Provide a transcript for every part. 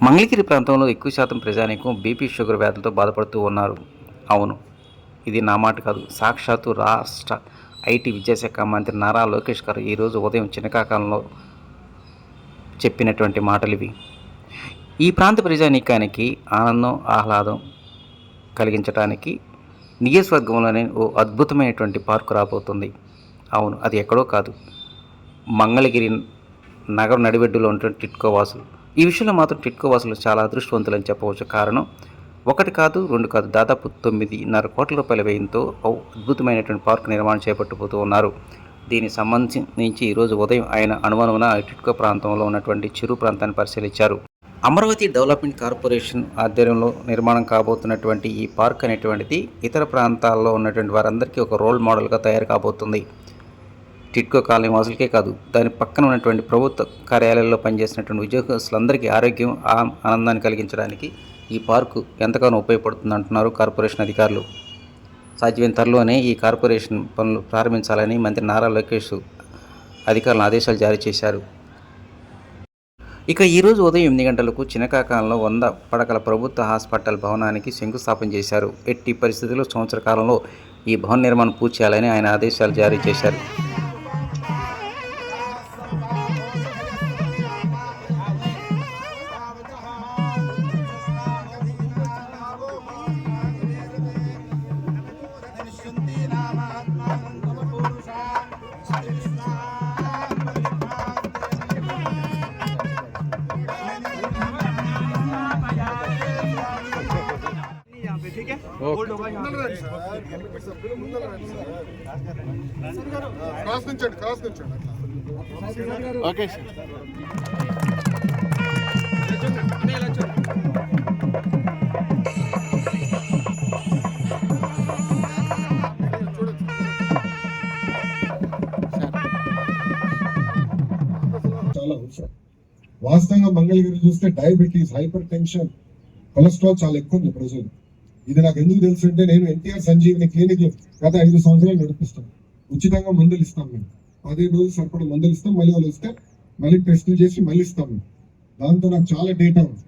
మంగళగిరి ప్రాంతంలో ఎక్కువ శాతం ప్రజానీకం బీపీ షుగర్ వ్యాధులతో బాధపడుతూ ఉన్నారు. అవును, ఇది నా మాట కాదు. సాక్షాత్తు రాష్ట్ర ఐటీ విద్యాశాఖ మంత్రి నారా లోకేష్ గారు ఈరోజు ఉదయం చిన్నకాకాలంలో చెప్పినటువంటి మాటలు ఇవి. ఈ ప్రాంత ప్రజానీకానికి ఆనందం ఆహ్లాదం కలిగించడానికి నియోజకవర్గంలోనే ఓ అద్భుతమైనటువంటి పార్కు రాబోతుంది. అవును, అది ఎక్కడో కాదు, మంగళగిరి నగర నడిబెడ్డులో ఉన్నటువంటి టిట్కో వాసులు. ఈ విషయంలో మాత్రం టిట్కో వాసులు చాలా అదృష్టవంతులని చెప్పవచ్చు. కారణం ఒకటి కాదు, రెండు కాదు, దాదాపు 9.5 కోట్ల రూపాయల వ్యయంతో అద్భుతమైనటువంటి పార్కు నిర్మాణం చేపట్టబోతూ ఉన్నారు. దీనికి సంబంధించి ఈరోజు ఉదయం ఆయన అనుమానమున టిట్కో ప్రాంతంలో ఉన్నటువంటి చిరు ప్రాంతాన్ని పరిశీలించారు. అమరావతి డెవలప్మెంట్ కార్పొరేషన్ ఆధ్వర్యంలో నిర్మాణం కాబోతున్నటువంటి ఈ పార్క్ అనేటువంటిది ఇతర ప్రాంతాల్లో ఉన్నటువంటి వారందరికీ ఒక రోల్ మోడల్గా తయారు కాబోతుంది. టిట్కో కాలనీ వాసులకే కాదు, దాని పక్కన ఉన్నటువంటి ప్రభుత్వ కార్యాలయాల్లో పనిచేసినటువంటి ఉద్యోగస్తులందరికీ ఆరోగ్యం ఆనందాన్ని కలిగించడానికి ఈ పార్కు ఎంతగానో ఉపయోగపడుతుంది అంటున్నారు కార్పొరేషన్ అధికారులు. సాధ్యమైన త్వరలోనే ఈ కార్పొరేషన్ పనులు ప్రారంభించాలని మంత్రి నారా లోకేష్ అధికారులను ఆదేశాలు జారీ చేశారు. ఇక ఈరోజు ఉదయం 8 గంటలకు చినకాకాలంలో 100 పడకల ప్రభుత్వ హాస్పిటల్ భవనానికి శంకుస్థాపన చేశారు. ఎట్టి పరిస్థితుల్లో సంవత్సర కాలంలో ఈ భవన నిర్మాణం పూర్తి చేయాలని ఆయన ఆదేశాలు జారీ చేశారు. ठीक है होल्ड होगा यहां क्रॉस ओके వాస్తవంగా మంగళగిరి చూస్తే డయాబెటీస్, హైపర్ టెన్షన్, కొలెస్ట్రాల్ చాలా ఎక్కువ ఉంది ప్రజలు. ఇది నాకు ఎందుకు తెలుసు అంటే నేను ఎన్టీఆర్ సంజీవిని క్లినిక్ గత 5 సంవత్సరాలు నడిపిస్తాను. ఉచితంగా మందులు ఇస్తాం. మేము 15 రోజులు సరిపడా మందులు ఇస్తాం. మళ్ళీ వాళ్ళు వస్తే మళ్ళీ టెస్టులు చేసి మళ్ళీ ఇస్తాం. దాంతో నాకు చాలా డేటా ఉంది.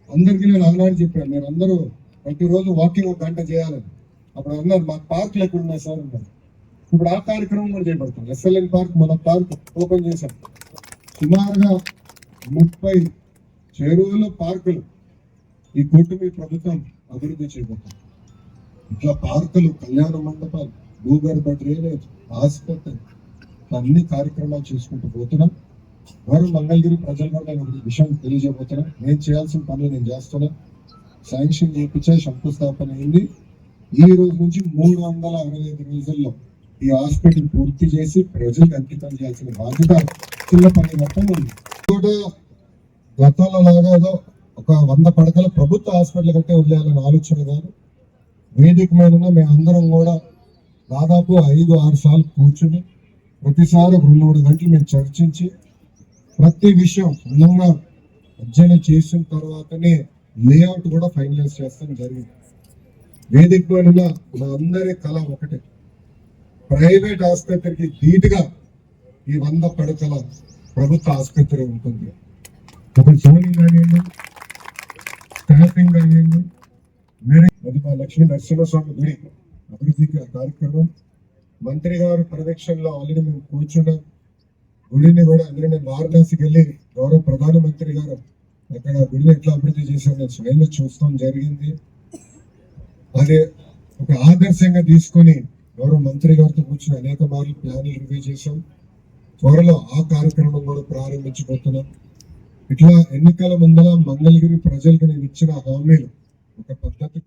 అందరికీ నేను ఆనాడు చెప్పాను, మీరు అందరూ ప్రతిరోజు వాకింగ్ 1 గంట చేయాలని. అప్పుడు అన్నారు మాకు పార్కులు ఎక్కడ ఉన్నాయి సార్ అన్నారు. ఇప్పుడు ఆ కార్యక్రమం కూడా చేపడతాం. ఎస్ఎల్ఎన్ పార్క్ మన పార్క్ ఓపెన్ చేశాం. సుమారుగా 30 చెరువులు, పార్కులు ఈ కూటమి ప్రభుత్వం అభివృద్ధి చేయబోతుంది. ఇట్లా పార్కులు, కళ్యాణ మండపాలు, భూగర్భ డ్రైనేజ్, ఆసుపత్రి, అన్ని కార్యక్రమాలు చేసుకుంటూ పోతున్నాం. వారు మంగళగిరి ప్రజలు కూడా నేను విషయం తెలియజేయబోతున్నా. నేను చేయాల్సిన పనులు నేను చేస్తున్నా. శాంక్షన్ చేయించే శంకుస్థాపన అయింది. ఈ రోజు నుంచి 365 రోజుల్లో ఈ హాస్పిటల్ పూర్తి చేసి ప్రజలకు అంకితం చేయాల్సిన బాధ్యత చిన్న పని మొత్తం ఉంది. గతంలో లాగా ఒక 100 పడకల ప్రభుత్వ హాస్పిటల్ కంటే వదిలేయాలని ఆలోచన కాదు. వేదిక మీద మేమందరం కూడా దాదాపు 5-6 సార్లు కూర్చుని ప్రతిసారి 2-3 గంటలు మేము చర్చించి ప్రతి విషయం క్షుణ్ణంగా అధ్యయనం చేసిన తర్వాతనే లేఅవుట్ కూడా ఫైనలైజ్ చేస్తాం జరిగింది. వేదిక మీద మా అందరి కళ ఒకటే, ప్రైవేట్ ఆసుపత్రికి ధీటుగా ఈ 100 పడకల ప్రభుత్వ ఆసుపత్రి ఉంటుంది. ఒక జోనింగ్ కానివ్వండి, స్టాఫింగ్ కానివ్వండి, అది మా లక్ష్మీ నరసింహస్వామి గుడి అభివృద్ధి కార్యక్రమం మంత్రి గారు పర్యవేక్షణలో ఆల్రెడీ మేము కూర్చున్నాం. గుడిని కూడా అందరూ నేను వారణాసికి వెళ్ళి గౌరవ ప్రధానమంత్రి గారు అక్కడ గుడిని ఎట్లా అభివృద్ధి చేశారు నేను స్వయంగా చూస్తాం జరిగింది. అదే ఒక ఆదర్శంగా తీసుకొని గౌరవ మంత్రి గారితో కూర్చుని అనేక మార్లు ప్లాన్లు రివ్యూ చేశాం. త్వరలో ఆ కార్యక్రమం కూడా ప్రారంభించబోతున్నాం. ఇట్లా ఎన్నికల ముందర మంగళగిరి ప్రజలకు నేను ఇచ్చిన హామీలు ఒక పద్ధతి